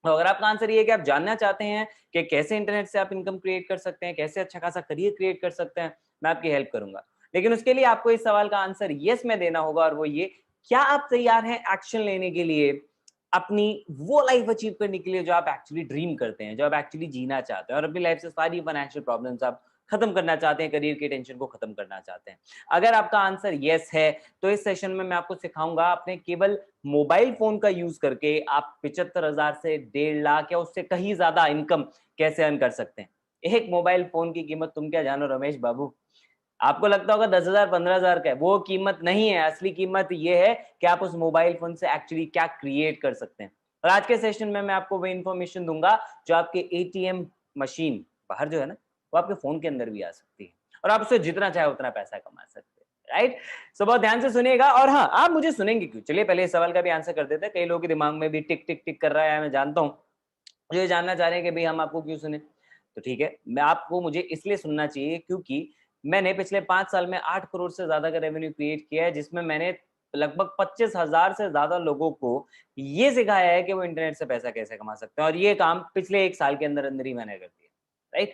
तो अगर आपका आंसर ये है कि आप जानना चाहते हैं कि कैसे इंटरनेट से आप इनकम क्रिएट कर सकते हैं, कैसे अच्छा खासा करियर क्रिएट कर सकते हैं, मैं आपकी हेल्प करूंगा। लेकिन उसके लिए आपको इस सवाल का आंसर यस में देना होगा, और वो ये, क्या आप तैयार हैं एक्शन लेने के लिए, अपनी वो लाइफ अचीव करने के लिए जो आप एक्चुअली ड्रीम करते हैं, जो आप एक्चुअली जीना चाहते हैं, और अपनी लाइफ से सारी फाइनेंशियल प्रॉब्लम्स आप खत्म करना चाहते हैं, करियर की टेंशन को खत्म करना चाहते हैं। अगर आपका आंसर यस है, तो इस सेशन में मैं आपको सिखाऊंगा अपने केवल मोबाइल फोन का यूज करके आप 75,000 से 1.5 लाख या उससे कहीं ज्यादा इनकम कैसे अर्न कर सकते हैं। एक मोबाइल फोन की कीमत तुम क्या जानो रमेश बाबू। आपको लगता होगा 10,000 15,000 का है, वो कीमत नहीं है। असली कीमत ये है कि आप उस मोबाइल फोन से एक्चुअली क्या क्रिएट कर सकते हैं। और आज के सेशन में मैं आपको वो इन्फॉर्मेशन दूंगा जो आपके एटीएम मशीन बाहर जो है ना, वो आपके फोन के अंदर भी आ सकती है, और आप उससे जितना चाहे उतना पैसा कमा सकते हैं। राइट, सो बहुत ध्यान से सुनिएगा। और हाँ, आप मुझे सुनेंगे क्यों, चलिए पहले इस सवाल का भी आंसर कर देते हैं। कई लोगों के दिमाग में भी टिक टिक टिक कर रहा है, मैं जानता हूँ, मुझे जानना चाह रहे हैं कि भाई हम आपको क्यों सुने। तो ठीक है, मैं आपको, मुझे इसलिए सुनना चाहिए क्योंकि मैंने पिछले 5 साल में 8 करोड़ से ज्यादा का रेवेन्यू क्रिएट किया है, जिसमें मैंने लगभग 25,000 से ज्यादा लोगों को ये सिखाया है कि वो इंटरनेट से पैसा कैसे कमा सकते हैं, और ये काम पिछले 1 साल के अंदर अंदर ही मैंने कर दिया। Right,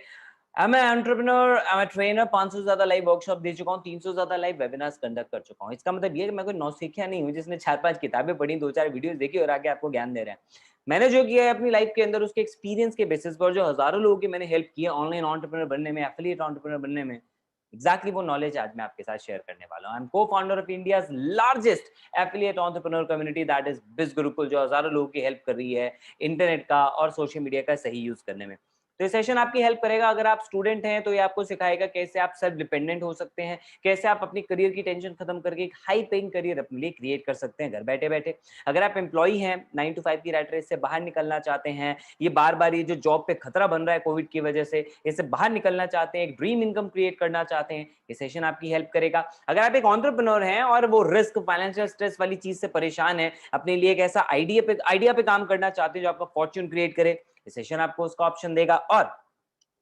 I am entrepreneur, I am trainer, 500 से ज्यादा लाइव वर्कशॉप दे चुका हूँ, 300 से ज्यादा लाइव वेबिनार्स कंडक्ट कर चुका हूँ। इसका मतलब ये है कि मैं कोई नौसिखिया नहीं हूँ जिसने 4-5 किताबें पढ़ी, 2-4 वीडियोस देखी और आगे आपको ज्ञान दे रहे हैं। मैंने जो किया है अपनी लाइफ के अंदर, उसके एक्सपीरियंस के बेसिस पर, जो हजारों लोगों की मैंने हेल्प की है ऑनलाइन एंटरप्रेन्योर बनने में, एफिलिएट एंटरप्रेन्योर बनने में, एग्जैक्टली वो नॉलेज आज मैं आपके साथ शेयर करने वाला हूं। आई एम को founder of India's largest affiliate entrepreneur community, that is बिज गुरुकुल, जो हजारों लोगों की हेल्प कर रही है इंटरनेट का और सोशल मीडिया का सही यूज करने में। तो ये सेशन आपकी हेल्प करेगा। अगर आप स्टूडेंट हैं तो ये आपको सिखाएगा कैसे आप सेल्फ डिपेंडेंट हो सकते हैं, कैसे आप अपनी करियर की टेंशन खत्म करके एक हाई पेइंग करियर अपने लिए क्रिएट कर सकते हैं घर बैठे बैठे। अगर आप एम्प्लॉई हैं, 9 to 5 की रैट रेस से बाहर निकलना चाहते हैं, ये बार बार ये जो जॉब पे खतरा बन रहा है कोविड की वजह से, इससे बाहर निकलना चाहते हैं, एक ड्रीम इनकम क्रिएट करना चाहते हैं, ये सेशन आपकी हेल्प करेगा। अगर आप एक एंटरप्रेन्योर हैं और वो रिस्क, फाइनेंशियल स्ट्रेस वाली चीज से परेशान है, अपने लिए एक ऐसा आइडिया पे काम करना चाहते हैं जो आपका फॉर्च्यून क्रिएट करे, ये सेशन आपको उसका ऑप्शन देगा। और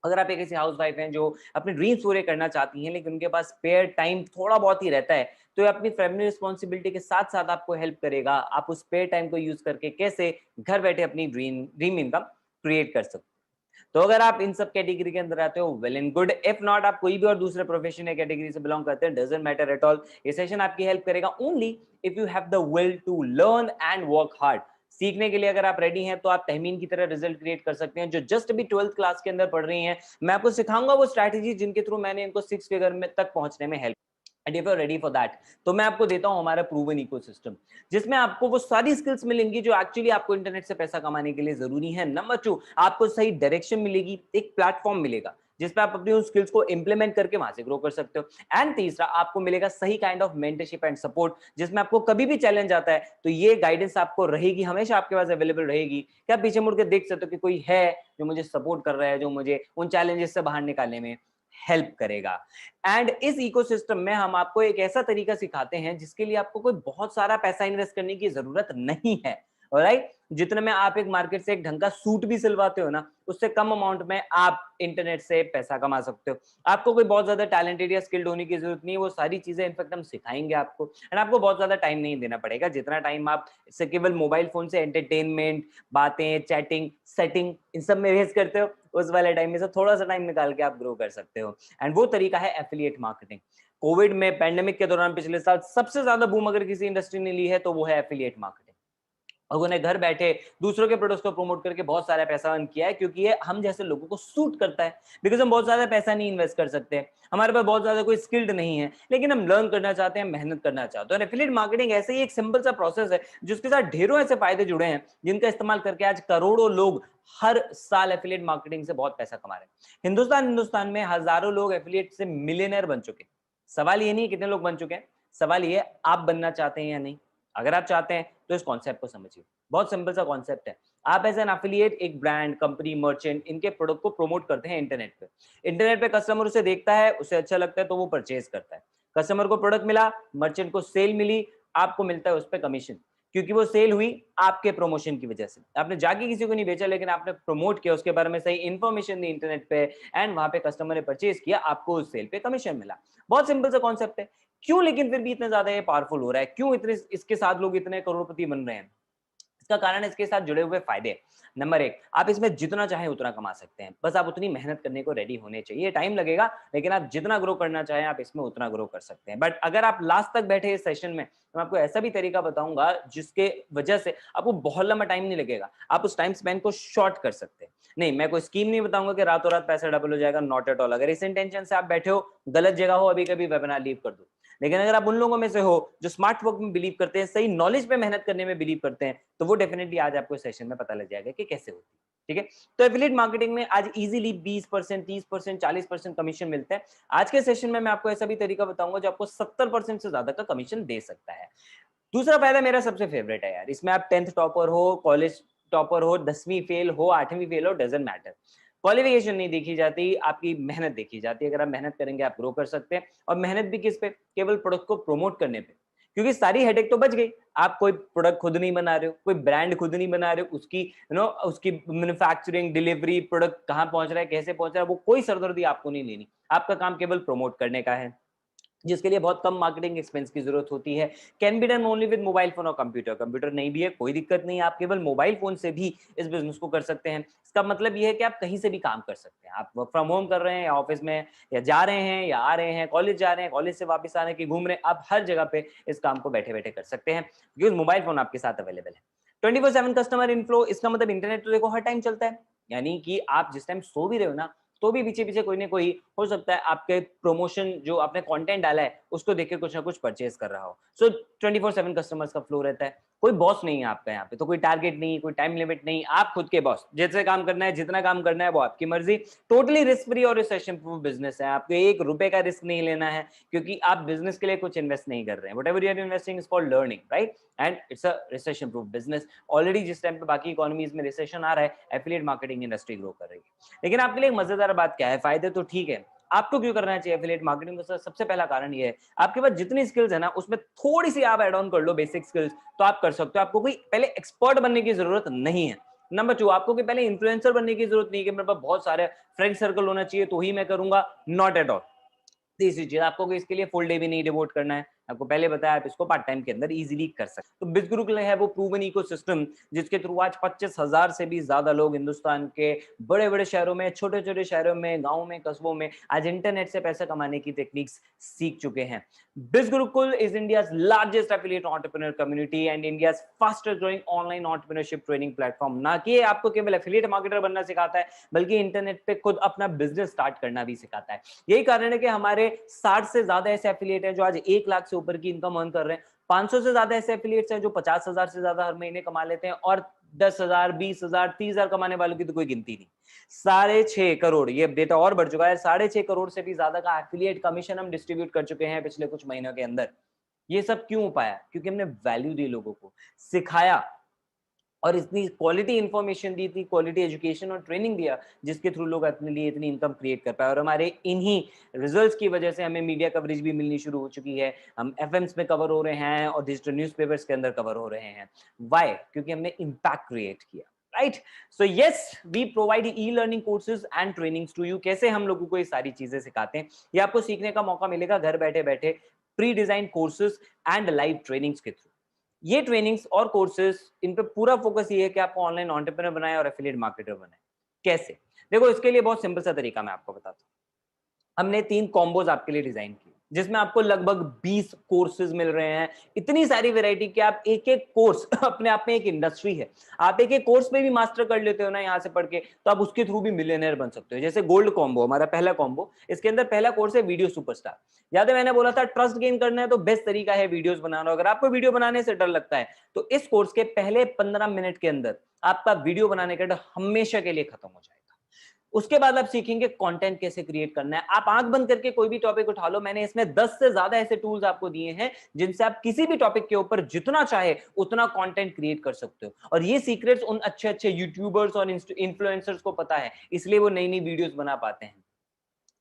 अगर आप एक ऐसी हाउस वाइफ हैं जो अपने ड्रीम्स पूरे करना चाहती हैं लेकिन उनके पास स्पेयर टाइम थोड़ा बहुत ही रहता है, तो ये अपनी फैमिली रिस्पॉन्सिबिलिटी के साथ साथ आपको हेल्प करेगा, आप उस स्पेयर टाइम को यूज करके कैसे घर बैठे अपनी ड्रीम इनकम क्रिएट कर सकते हैं। तो अगर आप इन सब कैटेगरी के अंदर आते हो, well and good. If not, आप कोई भी और दूसरे प्रोफेशन या कैटेगरी से बिलोंग करते हैं, डजंट मैटर एट ऑल। ये सेशन आपकी हेल्प करेगा only if you have the will to learn and work hard. सीखने के लिए अगर आप रेडी हैं तो आप तहमीन की तरह रिजल्ट क्रिएट कर सकते हैं, जो जस्ट अभी 12th क्लास के अंदर पढ़ रही हैं। मैं आपको सिखाऊंगा वो स्ट्रैटेजी जिनके थ्रू मैंने इनको 6 फिगर में तक पहुंचने में help. And if you are ready for that, तो मैं आपको देता हूं हमारा प्रूवन इकोसिस्टम, जिसमें आपको वो सारी स्किल्स मिलेंगी जो एक्चुअली आपको इंटरनेट से पैसा कमाने के लिए जरूरी है। नंबर 2, आपको सही डायरेक्शन मिलेगी, एक प्लेटफॉर्म मिलेगा जिसपे आप अपनी उन स्किल्स को इंप्लीमेंट करके वहां से ग्रो कर सकते हो। एंड तीसरा, आपको मिलेगा सही kind of mentorship and support, जिसमें आपको कभी भी चैलेंज आता है तो ये गाइडेंस आपको रहेगी, हमेशा आपके पास अवेलेबल रहेगी, कि आप पीछे मुड़ के देख सकते हो कि कोई है जो मुझे सपोर्ट कर रहा है, जो मुझे उन चैलेंजेस से बाहर निकालने में हेल्प करेगा। एंड इस इकोसिस्टम में हम आपको एक ऐसा तरीका सिखाते हैं जिसके लिए आपको कोई बहुत सारा पैसा इन्वेस्ट करने की जरूरत नहीं है। ऑलराइट, जितने में आप एक मार्केट से एक ढंग का सूट भी सिलवाते हो ना, उससे कम अमाउंट में आप इंटरनेट से पैसा कमा सकते हो। आपको कोई बहुत ज्यादा टैलेंटेड या स्किल्ड होने की जरूरत नहीं है, वो सारी चीजें इनफैक्ट हम सिखाएंगे आपको। एंड आपको बहुत ज्यादा टाइम नहीं देना पड़ेगा, जितना टाइम आप इससे केवल मोबाइल फोन से एंटरटेनमेंट, बातें, चैटिंग, सेटिंग, इन सब में वेस्ट करते हो, उस वाले टाइम में से थोड़ा सा टाइम निकाल के आप ग्रो कर सकते हो। एंड वो तरीका है एफिलिएट मार्केटिंग। कोविड में, पैंडेमिक के दौरान पिछले साल सबसे ज्यादा बूम अगर किसी इंडस्ट्री ने ली है तो वो है एफिलिएट मार्केटिंग। और उन्हें घर बैठे दूसरों के प्रोडक्ट्स को प्रमोट करके बहुत सारा पैसा अर्न किया है, क्योंकि ये हम जैसे लोगों को सूट करता है। बिकॉज हम बहुत ज्यादा पैसा नहीं इन्वेस्ट कर सकते, हमारे पास बहुत ज्यादा कोई स्किल्ड नहीं है, लेकिन हम लर्न करना चाहते हैं, मेहनत करना चाहते हैं। और एफिलिएट मार्केटिंग ऐसे ही एक सिंपल सा प्रोसेस है जिसके साथ ढेरों ऐसे फायदे जुड़े हैं, जिनका इस्तेमाल करके आज करोड़ों लोग हर साल एफिलिएट मार्केटिंग से बहुत पैसा कमा रहे हैं। हिंदुस्तान में हजारों लोग एफिलिएट से मिलियनर बन चुके हैं। सवाल ये नहीं कितने लोग बन चुके हैं, सवाल ये आप बनना चाहते हैं या नहीं। अगर आप चाहते हैं तो इस कॉन्सेप्ट को समझिए, बहुत सिंपल सा कॉन्सेप्ट है। आप एज एन एफिलिएट एक ब्रांड, कंपनी, मर्चेंट, इनके प्रोडक्ट को प्रमोट करते हैं इंटरनेट पे। इंटरनेट पे कस्टमर उसे देखता है, उसे अच्छा लगता है तो वो परचेज करता है। कस्टमर को प्रोडक्ट मिला, मर्चेंट को सेल मिली, आपको मिलता है उस पर कमीशन, क्योंकि वो सेल हुई आपके प्रमोशन की वजह से। आपने जाके किसी को नहीं बेचा, लेकिन आपने प्रमोट किया, उसके बारे में सही इंफॉर्मेशन दी इंटरनेट पे, एंड वहां पे कस्टमर ने परचेज किया, आपको उस सेल पे कमीशन मिला। बहुत सिंपल सा कॉन्सेप्ट है। क्यों लेकिन फिर भी इतना ज्यादा ये पावरफुल हो रहा है, क्यों इतने इसके साथ लोग इतने करोड़पति बन रहे हैं? इसका कारण है इसके साथ जुड़े हुए फायदे। नंबर एक, आप इसमें जितना चाहें उतना कमा सकते हैं, बस आप उतनी मेहनत करने को रेडी होने चाहिए। टाइम लगेगा, लेकिन आप जितना ग्रो करना चाहें आप इसमें उतना ग्रो कर सकते हैं। बट अगर आप लास्ट तक बैठे इस सेशन में, तो मैं आपको ऐसा भी तरीका बताऊंगा जिसके वजह से आपको बहुत लंबा टाइम नहीं लगेगा, आप उस टाइम स्पेन को शॉर्ट कर सकते हैं। नहीं, मैं कोई स्कीम नहीं बताऊंगा कि रातों रात पैसा डबल हो जाएगा, नॉट एट ऑल। अगर इस इंटेंशन से आप बैठे हो, गलत जगह हो, अभी कभी वेबिनार लीव कर दो। लेकिन अगर आप उन लोगों में से हो जो स्मार्ट वर्क में बिलीव करते हैं, सही नॉलेज पे मेहनत करने में बिलीव करते हैं, तो वो डेफिनेटली आज आपको सेशन में पता लग जाएगा कि कैसे होती है। ठीक है, तो एफिलिएट मार्केटिंग में आज इजीली 20%, 30%, 40% कमीशन मिलते हैं। आज के सेशन में मैं आपको ऐसा भी तरीका बताऊंगा जो आपको 70% से ज्यादा का कमीशन दे सकता है। दूसरा फायदा मेरा सबसे फेवरेट है यार, इसमें आप 10th टॉपर हो, कॉलेज टॉपर हो, 10वीं फेल हो, 8वीं फेल हो, डजंट मैटर। क्वालिफिकेशन नहीं देखी जाती, आपकी मेहनत देखी जाती है। अगर आप मेहनत करेंगे आप ग्रो कर सकते हैं। और मेहनत भी किस पे? केवल प्रोडक्ट को प्रमोट करने पे, क्योंकि सारी हेडेक तो बच गई। आप कोई प्रोडक्ट खुद नहीं बना रहे हो, कोई ब्रांड खुद नहीं बना रहे हो, उसकी उसकी मैन्युफैक्चरिंग, डिलीवरी, प्रोडक्ट कहां पहुंच रहा है, कैसे पहुंच रहा है, वो कोई सरदर्दी आपको नहीं लेनी। आपका काम केवल प्रमोट करने का है, जिसके लिए बहुत कम मार्केटिंग एक्सपेंस की जरूरत होती है। Can be done only with mobile phone और कंप्यूटर। कंप्यूटर नहीं भी है कोई दिक्कत नहीं, आप केवल मोबाइल फोन से भी इस बिजनेस को कर सकते हैं। इसका मतलब यह है कि आप कहीं से भी काम कर सकते हैं। आप वर्क फ्रॉम होम कर रहे हैं, या ऑफिस में, या जा रहे हैं, या आ रहे हैं, कॉलेज जा रहे हैं, कॉलेज से वापस आने की घूम रहे हैं, आप हर जगह पे इस काम को बैठे बैठे कर सकते हैं, क्योंकि मोबाइल फोन आपके साथ अवेलेबल है। 24/7 कस्टमर इनफ्लो, इसका मतलब इंटरनेट तो देखो हर टाइम चलता है, यानी कि आप जिस टाइम सो भी रहे हो ना, तो भी पीछे पीछे कोई ना कोई हो सकता है आपके प्रमोशन जो आपने कंटेंट डाला है उसको देख के कुछ ना कुछ परचेज कर रहा हो। सो 24/7 कस्टमर्स का फ्लो रहता है। कोई बॉस नहीं है आपका यहाँ पे, तो कोई टारगेट नहीं, कोई टाइम लिमिट नहीं, आप खुद के बॉस। जैसे काम करना है, जितना काम करना है वो आपकी मर्जी। टोटली रिस्क फ्री और रिसेशन प्रूफ बिजनेस है। आपको ₹1 का रिस्क नहीं लेना है, क्योंकि आप बिजनेस के लिए कुछ इन्वेस्ट नहीं कर रहे हैं। Whatever you are investing is for learning, right? And it's a recession proof business. Already जिस टाइम पे बाकी इकोनॉमीज में रिसेशन आ रहा है, एफिलिएट मार्केटिंग इंडस्ट्री ग्रो कर रही है। लेकिन आपके लिए एक मजेदार बात क्या है, फायदे तो ठीक है, आपको क्यों करना चाहिए एफिलिएट मार्केटिंग का? सबसे पहला कारण ये है, आपके पास जितनी स्किल्स है ना, उसमें थोड़ी सी आप ऐड ऑन कर लो बेसिक स्किल्स, तो आप कर सकते हो। आपको कोई पहले एक्सपर्ट बनने की जरूरत नहीं है। नंबर 2, आपको कि पहले इन्फ्लुएंसर बनने की जरूरत नहीं है कि मेरे पास बहुत सारे फ्रेंड सर्कल होना चाहिए तो ही मैं करूंगा, नॉट एट ऑल। तीसरी चीज, आपको इसके लिए फुल डे भी नहीं डिवोट करना है। आपको पहले बताया, आप इसको पार्ट टाइम के अंदर इजीली कर सकते हैं। तो बिजगुरुकुल है वो प्रूवन इकोसिस्टम, जिसके थ्रू आज 25,000 से भी ज्यादा लोग हिंदुस्तान के बड़े बड़े शहरों में, छोटे छोटे शहरों में, गाँव में, कस्बों में आज इंटरनेट से पैसा कमाने की टेक्निक्स सीख चुके हैं। Bizgurukul is India's largest affiliate entrepreneur community and India's fastest growing online entrepreneurship training platform. ना कि आपको केवल एफिलिएट मार्केटर बनना सिखाता है, बल्कि इंटरनेट पे खुद अपना बिजनेस स्टार्ट करना भी सिखाता है। यही कारण है कि हमारे 60 से ज्यादा ऐसे एफिलिएट हैं जो आज 1 लाख से ऊपर की इनकम अर्न कर रहे हैं। 500 से ज्यादा ऐसे एफिलिएट्स हैं जो 50,000 से ज्यादा हर महीने कमा लेते हैं, और 10,000, 20,000, 30,000 कमाने वालों की तो कोई गिनती नहीं। 6.5 करोड़, ये डेटा और बढ़ चुका है, 6.5 करोड़ से भी ज्यादा का एफिलिएट कमीशन हम डिस्ट्रीब्यूट कर चुके हैं पिछले कुछ महीनों के अंदर। ये सब क्यों पाया? क्योंकि हमने वैल्यू दी, लोगों को सिखाया, और इतनी क्वालिटी इंफॉर्मेशन दी थी, क्वालिटी एजुकेशन और ट्रेनिंग दिया, जिसके थ्रू लोग अपने लिए इतनी इनकम क्रिएट कर पाए। और हमारे इन्हीं रिजल्ट्स की वजह से हमें मीडिया कवरेज भी मिलनी शुरू हो चुकी है। हम एफएम्स में कवर हो रहे हैं और डिजिटल न्यूज़पेपर्स के अंदर कवर हो रहे हैं। व्हाई? क्योंकि हमने इम्पैक्ट क्रिएट किया, right? So yes, we provide E learning courses and trainings to you. कैसे हम लोगों को ये सारी चीजें सिखाते हैं, ये आपको सीखने का मौका मिलेगा घर बैठे बैठे, pre design courses and live trainings के थ्रू। ये ट्रेनिंग्स और कोर्सेज, इन पे पूरा फोकस ये है कि आपको ऑनलाइन एंटरप्रेन्योर बनाए और एफिलिएट मार्केटर बनाए। कैसे? देखो, इसके लिए बहुत सिंपल सा तरीका मैं आपको बताता हूँ। हमने 3 कॉम्बोज आपके लिए डिजाइन किए, जिसमें आपको लगभग 20 कोर्सेज मिल रहे हैं। इतनी सारी वैरायटी कि आप एक एक कोर्स अपने आप में एक इंडस्ट्री है। आप एक एक कोर्स में भी मास्टर कर लेते हो ना यहाँ से पढ़ के, तो आप उसके थ्रू भी मिलियनर बन सकते हो। जैसे गोल्ड कॉम्बो, हमारा पहला कॉम्बो, इसके अंदर पहला कोर्स है वीडियो सुपरस्टार। याद है मैंने बोला था ट्रस्ट गेन करना है तो बेस्ट तरीका है वीडियोस बनाना। अगर आपको वीडियो बनाने से डर लगता है, तो इस कोर्स के पहले 15 मिनट के अंदर आपका वीडियो बनाने का डर हमेशा के लिए खत्म हो जाएगा। उसके बाद आप सीखेंगे कंटेंट कैसे क्रिएट करना है। आप आंख बंद करके कोई भी टॉपिक उठा लो, मैंने इसमें 10 से ज्यादा ऐसे टूल्स आपको दिए हैं जिनसे आप किसी भी टॉपिक के ऊपर जितना चाहे उतना कंटेंट क्रिएट कर सकते हो। और ये सीक्रेट्स उन अच्छे अच्छे यूट्यूबर्स और इन्फ्लुएंसर्स को पता है, इसलिए वो नई नई वीडियोस बना पाते हैं,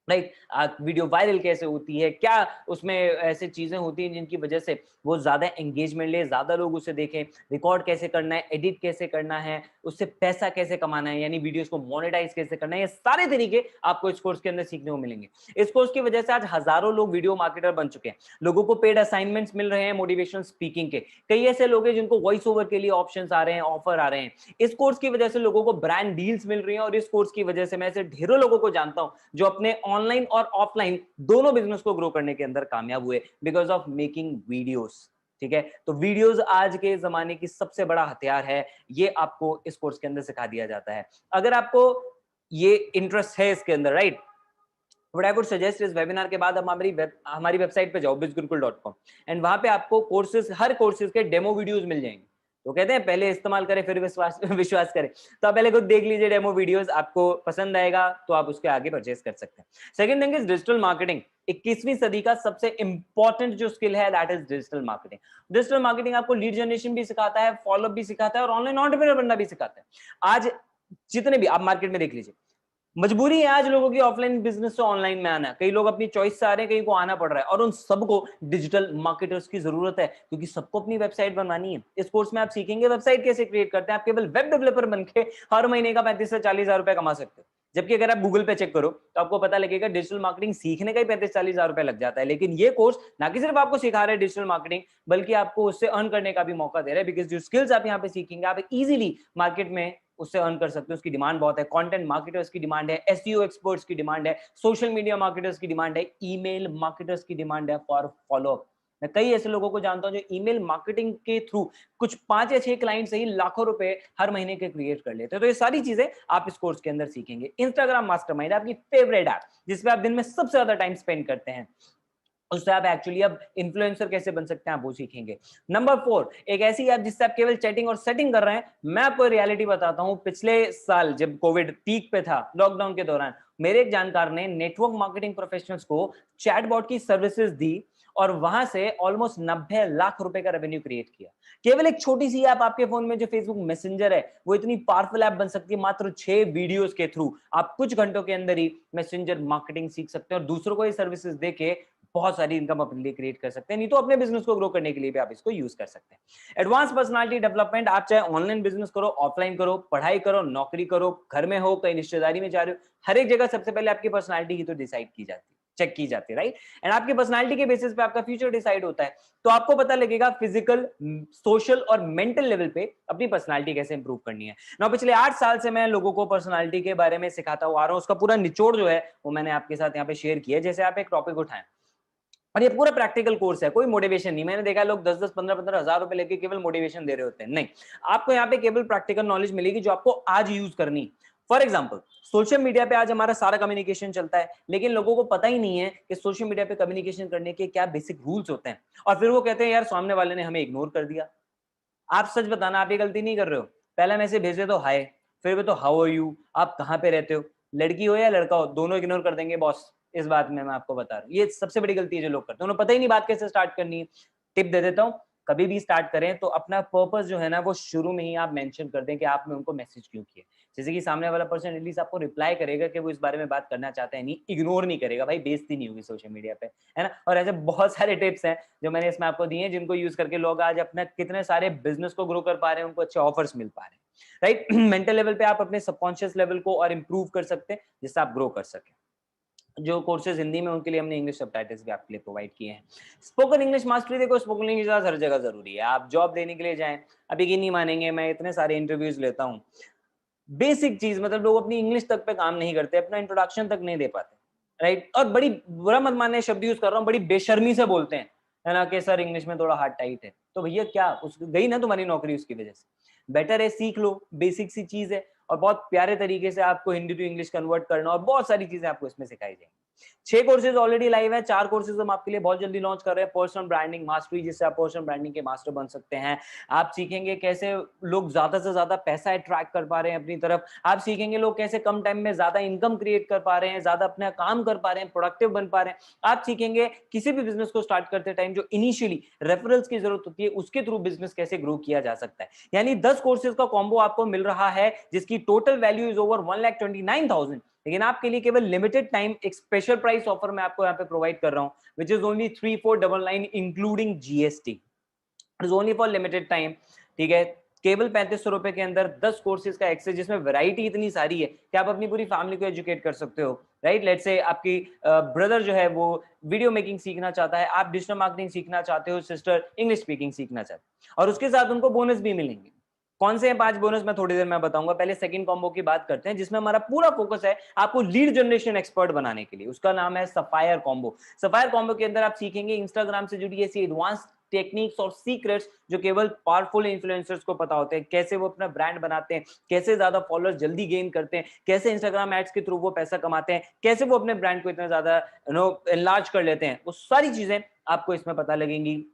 राइट? वीडियो वायरल कैसे होती है, क्या उसमें ऐसे चीजें होती हैं जिनकी वजह से वो ज्यादा एंगेजमेंट ले, ज्यादा लोग उसे देखें, रिकॉर्ड कैसे करना है, एडिट कैसे करना है, उससे पैसा कैसे कमाना है, यानी वीडियोस को मोनेटाइज कैसे करना है, ये सारे तरीके आपको इस कोर्स के अंदर सीखने को मिलेंगे। इस कोर्स की वजह से आज हजारों लोग वीडियो मार्केटर बन चुके हैं, लोगों को पेड असाइनमेंट्स मिल रहे हैं मोटिवेशनल स्पीकिंग के। कई ऐसे लोग हैं जिनको वॉइस ओवर के लिए ऑप्शंस आ रहे हैं, ऑफर आ रहे हैं। इस कोर्स की वजह से लोगों को ब्रांड डील्स मिल रही हैं, और इस कोर्स की वजह से मैं ऐसे ढेरों लोगों को जानता हूं जो अपने ऑनलाइन और ऑफलाइन दोनों बिजनेस को ग्रो करने के अंदर कामयाब हुए बिकॉज ऑफ मेकिंग वीडियोस। ठीक है, तो वीडियोस आज के जमाने की सबसे बड़ा हथियार है, ये आपको इस कोर्स के अंदर सिखा दिया जाता है। अगर आपको ये इंटरेस्ट है इसके अंदर, right, what I would suggest इस वेबिनार के बाद हमारी वेबसाइट पे जाओ bizgurukul.com, एंड वहां पे आपको कोर्सेज, हर कोर्सेज के डेमो वीडियोस मिल जाएंगे। तो कहते हैं पहले इस्तेमाल करें फिर विश्वास विश्वास करें, तो आप पहले खुद देख लीजिए डेमो वीडियोस, आपको पसंद आएगा तो आप उसके आगे परचेस कर सकते हैं। Second thing is digital marketing. 21वीं सदी का सबसे इंपॉर्टेंट जो स्किल है that is digital marketing. Digital marketing आपको लीड जनरेशन भी सिखाता है, फॉलोअप भी सिखाता है, और ऑनलाइन एंटरप्रेन्योर बनना भी सिखाता है। आज जितने भी आप मार्केट में देख लीजिए, मजबूरी है आज लोगों की ऑफलाइन बिजनेस से ऑनलाइन में आना। कई लोग अपनी चॉइस से आ रहे हैं, कई को आना पड़ रहा है, और उन सबको डिजिटल मार्केटर्स की जरूरत है, क्योंकि सबको अपनी वेबसाइट बनवानी है। इस कोर्स में आप सीखेंगे वेबसाइट कैसे क्रिएट करते हैं। आप केवल वेब डेवलपर बनके हर महीने का 35 से 40 हजार रुपए कमा सकते हो, जबकि अगर आप गूगल पे चेक करो तो आपको पता लगेगा डिजिटल मार्केटिंग सीखने का ही 35-40 हजार रुपए लग जाता है। लेकिन ये कोर्स ना कि सिर्फ आपको सिखा रहा है डिजिटल मार्केटिंग, बल्कि आपको उससे अर्न करने का भी मौका दे रहा है, बिकॉज जो स्किल्स आप यहाँ पे सीखेंगे आप इजीली मार्केट में उससे अर्न कर सकते हो। उसकी डिमांड बहुत है, कंटेंट मार्केटर्स की डिमांड है, एसईओ एक्सपर्ट्स की डिमांड है, सोशल मीडिया मार्केटर्स की डिमांड है, ईमेल मार्केटर्स की डिमांड है फॉर फॉलोअप। मैं कई ऐसे लोगों को जानता हूं जो ईमेल मार्केटिंग के थ्रू कुछ 5 या 6 क्लाइंट से ही लाखों रुपए हर महीने के क्रिएट कर लेते हैं। तो ये सारी चीजें आप इस कोर्स के अंदर सीखेंगे। इंस्टाग्राम मास्टरमाइंड, आपकी फेवरेट ऐप जिसपे आप दिन में सबसे ज्यादा टाइम स्पेंड करते हैं, उससे आप एक्चुअली अब इन्फ्लुएंसर कैसे बन सकते हैं आप वो सीखेंगे। नंबर 4, एक ऐसी ऐप जिससे आप केवल चैटिंग और सेटिंग कर रहे हैं। मैं आपको रियलिटी बताता हूं, पिछले साल जब कोविड पीक पे था, लॉकडाउन के दौरान, मेरे एक जानकार ने नेटवर्क मार्केटिंग प्रोफेशनल्स को चैटबॉट की सर्विसेज दी, और वहां से ऑलमोस्ट 90 लाख रुपए का रेवेन्यू क्रिएट किया। केवल एक छोटी सी ऐप आपके फोन में जो फेसबुक मैसेंजर है, वो इतनी पावरफुल ऐप बन सकती है। मात्र 6 वीडियोस के थ्रू आप कुछ घंटों के अंदर ही मैसेंजर मार्केटिंग सीख सकते हैं, और दूसरों को ये सर्विसेज देके बहुत सारी इनकम अपने लिए क्रिएट कर सकते हैं। नहीं तो अपने बिजनेस को ग्रो करने के लिए भी आप इसको यूज कर सकते हैं। एडवांस पर्सनालिटी डेवलपमेंट, आप चाहे ऑनलाइन बिजनेस करो, ऑफलाइन करो, पढ़ाई करो, नौकरी करो, घर में हो, कहीं रिश्तेदारी में जा रहे हो, हर एक जगह सबसे पहले आपकी पर्सनालिटी की तो डिसाइड की जाती है, चेक की जाती है, राइट। एंड आपकी पर्सनालिटी के बेसिस पे आपका फ्यूचर डिसाइड होता है। तो आपको पता लगेगा फिजिकल, सोशल और मेंटल लेवल पे अपनी पर्सनालिटी कैसे इंप्रूव करनी है। ना पिछले 8 साल से मैं लोगों को पर्सनालिटी के बारे में सिखाता हुआ आ रहा हूं। उसका पूरा निचोड़ जो है वो मैंने आपके साथ यहाँ पे शेयर किया। जैसे आप एक टॉपिक उठाएं, और ये पूरा प्रैक्टिकल कोर्स है, कोई मोटिवेशन नहीं। मैंने देखा लोग 10-10, 15-15 हजार रुपए लेके केवल मोटिवेशन दे रहे होते हैं। नहीं, आपको यहाँ पे केवल प्रैक्टिकल नॉलेज मिलेगी जो आपको आज यूज करनी। फॉर एग्जाम्पल, सोशल मीडिया पे आज हमारा सारा कम्युनिकेशन चलता है, लेकिन लोगों को पता ही नहीं है कि सोशल मीडिया पे कम्युनिकेशन करने के क्या बेसिक रूल्स होते हैं। और फिर वो कहते हैं यार सामने वाले ने हमें इग्नोर कर दिया। आप सच बताना, आप ये गलती नहीं कर रहे हो? पहला मैसेज भेजे तो हाय, फिर भी तो हाउ आर यू, आप कहाँ पे रहते हो, लड़की हो या लड़का हो, दोनों इग्नोर कर देंगे बॉस। इस बात में मैं आपको बता रहा हूँ, ये सबसे बड़ी गलती है जो लोग करते हैं, उन्हें पता ही नहीं बात कैसे स्टार्ट करनी है। टिप दे देता हूँ, कभी भी स्टार्ट करें तो अपना पर्पस जो है ना वो शुरू में ही आप मेंशन कर दें कि आपने उनको मैसेज क्यों किया। जैसे कि सामने वाला पर्सन एटलीस्ट आपको रिप्लाई करेगा कि वो इस बारे में बात करना चाहता है, नहीं इग्नोर नहीं करेगा। भाई बेइज्जती नहीं होगी सोशल मीडिया पे, है ना। और ऐसे बहुत सारे टिप्स हैं जो मैंने इसमें आपको दिए हैं, जिनको यूज करके लोग आज अपना कितने सारे बिजनेस को ग्रो कर पा रहे हैं, उनको अच्छे ऑफर्स मिल पा रहे हैं, राइट। मेंटल लेवल पे आप अपने सबकॉन्शियस लेवल को और इंप्रूव कर सकते हैं, जिससे आप ग्रो कर सकें। जो कोर्सेज हिंदी में उनके लिए हमने इंग्लिश सबटाइटल्स भी आपके लिए प्रोवाइड किए हैं। स्पोकन इंग्लिश मास्टरी, देखो स्पोकन इंग्लिश हर जगह जरूरी है। आप जॉब लेने के लिए जाएं, अब यकीन नहीं मानेंगे, मैं इतने सारे इंटरव्यूज लेता हूँ, बेसिक चीज मतलब लोग अपनी इंग्लिश तक पे काम नहीं करते, अपना इंट्रोडक्शन तक नहीं दे पाते, राइट। और बड़ी, बुरा मत मानने शब्द यूज कर रहा हूँ, बड़ी बेशर्मी से बोलते हैं, है ना, कि सर इंग्लिश में थोड़ा हार्ड टाइट है। तो भैया क्या उस गई ना तुम्हारी नौकरी उसकी वजह से। बेटर है सीख लो, बेसिक सी चीज है, और बहुत प्यारे तरीके से आपको हिंदी टू इंग्लिश कन्वर्ट करना, और बहुत सारी चीजें आपको इसमें सिखाई जाएंगी। 6 कोर्सेज ऑलरेडी लाइव है, 4 कोर्सेज हम आपके लिए बहुत जल्दी लॉन्च कर रहे हैं। पर्सनल ब्रांडिंग मास्टरी, जिससे आप पर्सनल ब्रांडिंग के मास्टर बन सकते हैं। आप सीखेंगे कैसे लोग ज्यादा से ज्यादा पैसा अट्रैक्ट कर पा रहे हैं अपनी तरफ। आप सीखेंगे लोग कैसे कम टाइम में ज्यादा इनकम क्रिएट कर पा रहे हैं, ज्यादा अपना काम कर पा रहे हैं, प्रोडक्टिव बन पा रहे हैं। आप सीखेंगे किसी भी बिजनेस को स्टार्ट करते टाइम जो इनिशियली रेफरल्स की जरूरत होती है, उसके थ्रू बिजनेस कैसे ग्रो किया जा सकता है। यानी 10 कोर्सेज का कॉम्बो आपको मिल रहा है, जिसकी टोटल वैल्यू इज ओवर 1,29,000। लेकिन आपके लिए केवल लिमिटेड टाइम एक स्पेशल प्राइस ऑफर मैं आपको यहाँ पे प्रोवाइड कर रहा हूँ, which is only 3499 including GST. It is only for limited time, ठीक है। केवल 3500 रुपए के अंदर 10 कोर्सेज का एक्सेस, जिसमें वैरायटी इतनी सारी है कि आप अपनी पूरी फैमिली को एजुकेट कर सकते हो, राइट। लेट्स से आपकी ब्रदर जो है वो वीडियो मेकिंग सीखना चाहता है, आप डिजिटल मार्केटिंग सीखना चाहते हो, सिस्टर इंग्लिश स्पीकिंग सीखना चाहते हो, और उसके साथ उनको बोनस भी मिलेंगे। कौन से हैं 5 बोनस, मैं थोड़ी देर में बताऊंगा। पहले सेकंड कॉम्बो की बात करते हैं, जिसमें हमारा पूरा फोकस है आपको लीड जनरेशन एक्सपर्ट बनाने के लिए। उसका नाम है सफायर कॉम्बो। सफायर कॉम्बो के अंदर आप सीखेंगे इंस्टाग्राम से जुड़ी ऐसी एडवांस टेक्निक्स और सीक्रेट्स जो केवल पावरफुल इन्फ्लुएंसर्स को पता होते हैं। कैसे वो अपना ब्रांड बनाते हैं, कैसे ज्यादा फॉलोअर्स जल्दी गेन करते हैं, कैसे इंस्टाग्राम एड्स के थ्रू वो पैसा कमाते हैं, कैसे वो अपने ब्रांड को इतना ज्यादा एनलार्ज कर लेते हैं, वो सारी चीजें आपको इसमें पता लगेंगी।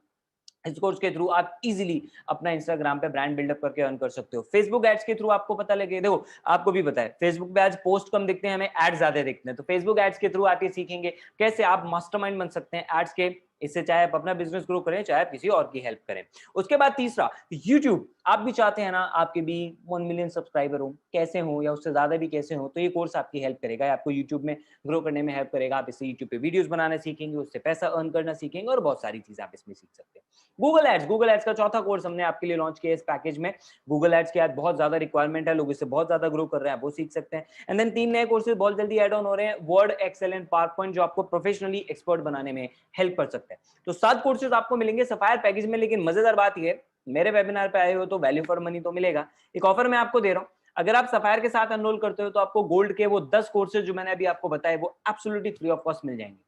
इस कोर्स के थ्रू आप इजीली अपना इंस्टाग्राम पे ब्रांड बिल्डअप करके अर्न कर सकते हो। फेसबुक एड्स के थ्रू आपको पता लगे, देखो आपको भी पता है फेसबुक पे आज पोस्ट कम दिखते हैं, हमें एड्स ज्यादा दिखते हैं, तो फेसबुक एड्स के थ्रू आप ये सीखेंगे कैसे आप मास्टरमाइंड बन सकते हैं एड्स के। इससे चाहे आप अपना बिजनेस ग्रो करें, चाहे आप किसी और की हेल्प करें। उसके बाद तीसरा, यूट्यूब। आप भी चाहते हैं ना आपके भी 1 मिलियन सब्सक्राइबर हो, कैसे हो या उससे ज्यादा भी कैसे हो, तो ये कोर्स आपकी हेल्प करेगा, आपको यूट्यूब में ग्रो करने में हेल्प करेगा। आप इससे यूट्यूब पे वीडियोस बनाना सीखेंगे, उससे पैसा अर्न करना सीखेंगे, और बहुत सारी चीजें आप इसमें सीख सकते हैं। गूगल एड्स का चौथा कोर्स हमने आपके लिए लॉन्च किया इस पैकेज में। गूगल एड्स की आज बहुत ज्यादा रिक्वायरमेंट है, लोग इससे बहुत ज्यादा ग्रो कर रहे हैं, वो सीख सकते हैं। एंड देन 3 नए कोर्सेज बहुत जल्दी ऐड ऑन हो रहे हैं, वर्ड, एक्सेल एंड पावरपॉइंट, जो आपको प्रोफेशनली एक्सपर्ट बनाने में हेल्प कर सकते हैं। तो 7 कोर्सेज आपको मिलेंगे सफायर पैकेज में। लेकिन मजेदार बात यह है, मेरे वेबिनार पे आए हो तो वैल्यू फॉर मनी तो मिलेगा। एक ऑफर मैं आपको दे रहा हूं, अगर आप सफायर के साथ एनरोल करते हो तो आपको गोल्ड के वो 10 कोर्सेज जो मैंने अभी आपको बताए वो एब्सोल्युटली फ्री ऑफ कॉस्ट मिल जाएंगे।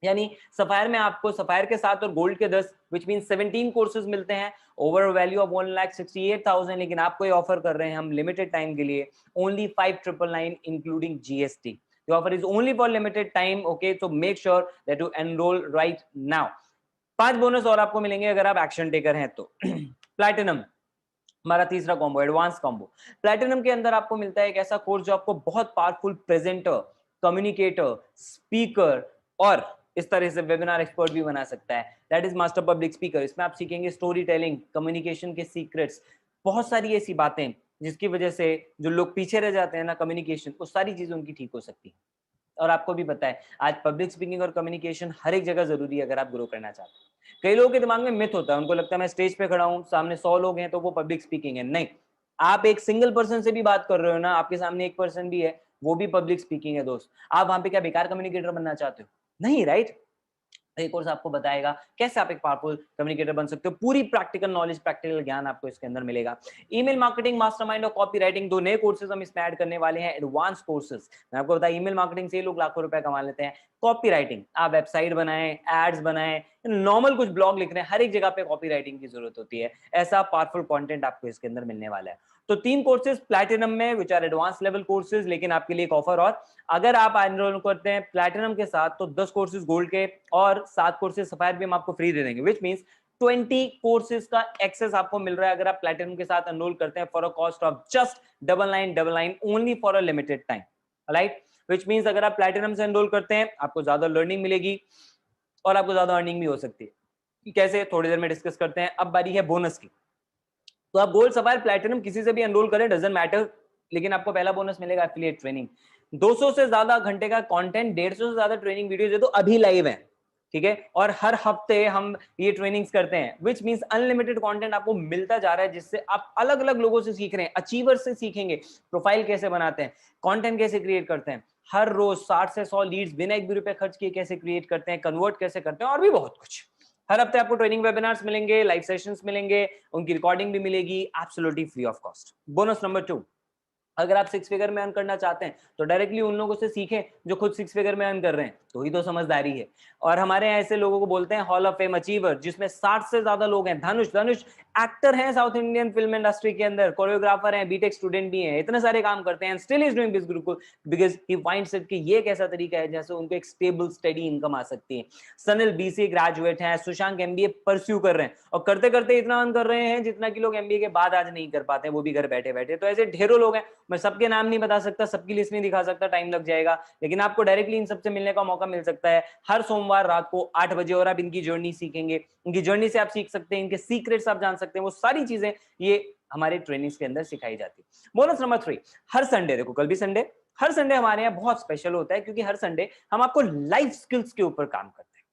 यानी सफायर में आपको सफायर के साथ और गोल्ड के 10 विच मीन 17 कोर्सेज मिलते हैं ओवर वैल्यू ऑफ 1,68,000। लेकिन आपको ये ऑफर कर रहे हैं हम लिमिटेड टाइम के लिए, only 5,999 including GST. The offer is only for limited time, okay? So make sure that you enroll right now. 5 bonus और आपको मिलेंगे अगर आप एक्शन टेकर हैं तो। प्लैटिनम हमारा तीसरा कॉम्बो, एडवांस कॉम्बो। प्लैटिनम के अंदर आपको मिलता है एक ऐसा कोर्स जो आपको बहुत पावरफुल प्रेजेंटर, कम्युनिकेटर, स्पीकर और इस तरह से वेबिनार एक्सपर्ट भी बना सकता है। That is master public speaker. इसमें आप सीखेंगे स्टोरी टेलिंग, कम्युनिकेशन के सीक्रेट्स, बहुत सारी ऐसी बातें जिसकी वजह से जो लोग पीछे रह जाते हैं ना कम्युनिकेशन, वो सारी चीजें उनकी ठीक हो सकती है। और आपको भी पता है आज पब्लिक स्पीकिंग और कम्युनिकेशन हर एक जगह जरूरी है अगर आप ग्रो करना चाहते हैं। कई लोगों के दिमाग में मिथ होता है, उनको लगता है मैं स्टेज पे खड़ा हूं, सामने 100 लोग हैं तो वो पब्लिक स्पीकिंग है। नहीं, आप एक सिंगल पर्सन से भी बात कर रहे हो ना, आपके सामने एक पर्सन भी है, वो भी पब्लिक स्पीकिंग है दोस्त। आप वहां पे क्या बेकार कम्युनिकेटर बनना चाहते हो? नहीं, राइट। ये कोर्स आपको बताएगा कैसे आप एक पावरफुल कम्युनिकेटर बन सकते हो। पूरी प्रैक्टिकल नॉलेज, प्रैक्टिकल ज्ञान आपको इसके अंदर मिलेगा। ईमेल मार्केटिंग मास्टरमाइंड और कॉपी राइटिंग, 2 नए कोर्सेज हम इसमें ऐड करने वाले हैं, एडवांस कोर्सेज। मैं आपको बताया ईमेल मार्केटिंग से लोग लाखों रुपए कमा लेते हैं। कॉपी राइटिंग, आप वेबसाइट बनाएं, एड्स बनाएं, नॉर्मल कुछ ब्लॉग लिख रहे हैं, हर एक जगह पे कॉपी राइटिंग की जरूरत होती है। ऐसा पावरफुल कंटेंट आपको इसके अंदर मिलने वाला है। तो 3 कोर्सेज प्लैटिनम में which are advance level courses. लेकिन आपके लिए एक ऑफर और, अगर आप एनरोल करते हैं प्लैटिनम के साथ तो 10 कोर्सेज गोल्ड के और 7 कोर्सेज सफायर भी हम आपको फ्री दे देंगे, विच मींस 20 कोर्सेज का एक्सेस आपको मिल रहा है अगर आप प्लैटिनम के साथ एनरोल करते हैं for a cost of just 9999 only for a limited time, right. Which means अगर आप प्लैटिनम से एनरोल करते हैं आपको ज्यादा लर्निंग मिलेगी और आपको ज्यादा अर्निंग भी हो सकती है। कैसे, थोड़ी देर में डिस्कस करते हैं। अब बारी है बोनस की। तो आप गोल्ड, सफायर, प्लैटिनम किसी से भी एनरोल करें, डजंट मैटर, लेकिन आपको पहला बोनस मिलेगा एफिलिएट ट्रेनिंग। 200 से ज्यादा घंटे का कंटेंट, 150 से ज्यादा ट्रेनिंग वीडियोस है तो अभी लाइव है, ठीक है। और हर हफ्ते हम ये ट्रेनिंग्स करते हैं, विच मींस अनलिमिटेड कंटेंट आपको मिलता जा रहा है, जिससे आप अलग अलग लोगों से सीख रहे हैं, अचीवर्स से सीखेंगे प्रोफाइल कैसे बनाते हैं, कंटेंट कैसे क्रिएट करते हैं, हर रोज 60 से 100 लीड्स बिना एक भी रुपए खर्च किए कैसे क्रिएट करते हैं, कन्वर्ट कैसे करते हैं, और भी बहुत कुछ। हर हफ्ते आपको ट्रेनिंग वेबिनार्स मिलेंगे, लाइव सेशंस मिलेंगे, उनकी रिकॉर्डिंग भी मिलेगी absolutely free of cost. Bonus number 2, अगर आप 6 फिगर में अर्न करना चाहते हैं तो डायरेक्टली उन लोगों से सीखें जो खुद 6 फिगर में अर्न कर रहे हैं, तो ही तो समझदारी है। और हमारे यहाँ ऐसे लोगों को बोलते हैं हॉल ऑफ फेम अचीवर, जिसमें 60 से ज्यादा लोग हैं। धनुष एक्टर हैं साउथ इंडियन फिल्म इंडस्ट्री के अंदर, कोरियोग्राफर हैं, बीटेक स्टूडेंट भी हैं, इतने सारे काम करते हैं, still is doing this group because he finds it कि ये एक ऐसा तरीका है जैसे उनको एक स्टेबल स्टडी इनकम आ सकती है। सनिल बीसीए ग्रेजुएट हैं, सुशांक एमबीए परस्यू कर रहे हैं और करते करते इतना अर्न कर रहे हैं जितना कि लोग एमबीए के बाद आज नहीं कर पाते हैं, वो भी घर बैठे बैठे। तो ऐसे ढेरों लोग हैं, मैं सबके नाम नहीं बता सकता, सबकी लिस्ट नहीं दिखा सकता, टाइम लग जाएगा, लेकिन आपको डायरेक्टली इन सबसे मिलने का मौका मिल सकता है हर सोमवार रात को 8 बजे। और आप इनकी जर्नी सीखेंगे, इनकी जर्नी से आप सीख सकते हैं, इनके सीक्रेट्स आप जान सकते हैं, वो सारी चीजें ये हमारे ट्रेनिंग्स के अंदर सिखाई जाती है। बोनस नंबर 3, हर संडे, देखो कल भी संडे, हर संडे हमारे यहाँ बहुत स्पेशल होता है क्योंकि हर संडे हम आपको लाइफ स्किल्स के ऊपर काम करते हैं।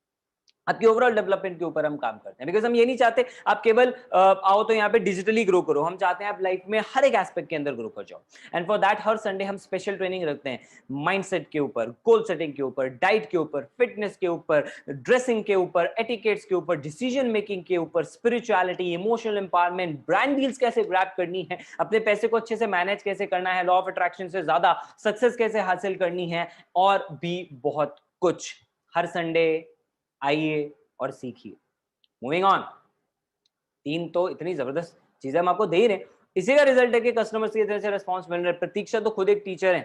आपकी ओवरऑल डेवलपमेंट के ऊपर हम काम करते हैं, बिकॉज हम ये नहीं चाहते आप केवल आओ तो यहाँ पे डिजिटली ग्रो करो, हम चाहते हैं आप लाइफ में हर एक एस्पेक्ट के अंदर ग्रो कर जाओ। And for that her Sunday हम स्पेशल ट्रेनिंग रखते हैं, माइंडसेट के ऊपर, गोल सेटिंग के ऊपर, डाइट के ऊपर, फिटनेस के ऊपर, ड्रेसिंग के ऊपर, एटिकेट्स के ऊपर, डिसीजन मेकिंग के ऊपर, spirituality, emotional empowerment, brand deals कैसे ग्रैब करनी है, अपने पैसे को अच्छे से मैनेज कैसे करना है, लॉ ऑफ अट्रैक्शन से ज्यादा सक्सेस कैसे हासिल करनी है, और भी बहुत कुछ। हर संडे आइए और सीखिए। मूविंग ऑन, 3 तो इतनी जबरदस्त चीजें हम आपको दे ही रहे हैं, इसी का रिजल्ट है कि कस्टमर्स की तरह से रिस्पॉन्स मिल रहा है। प्रतीक्षा तो खुद एक टीचर है,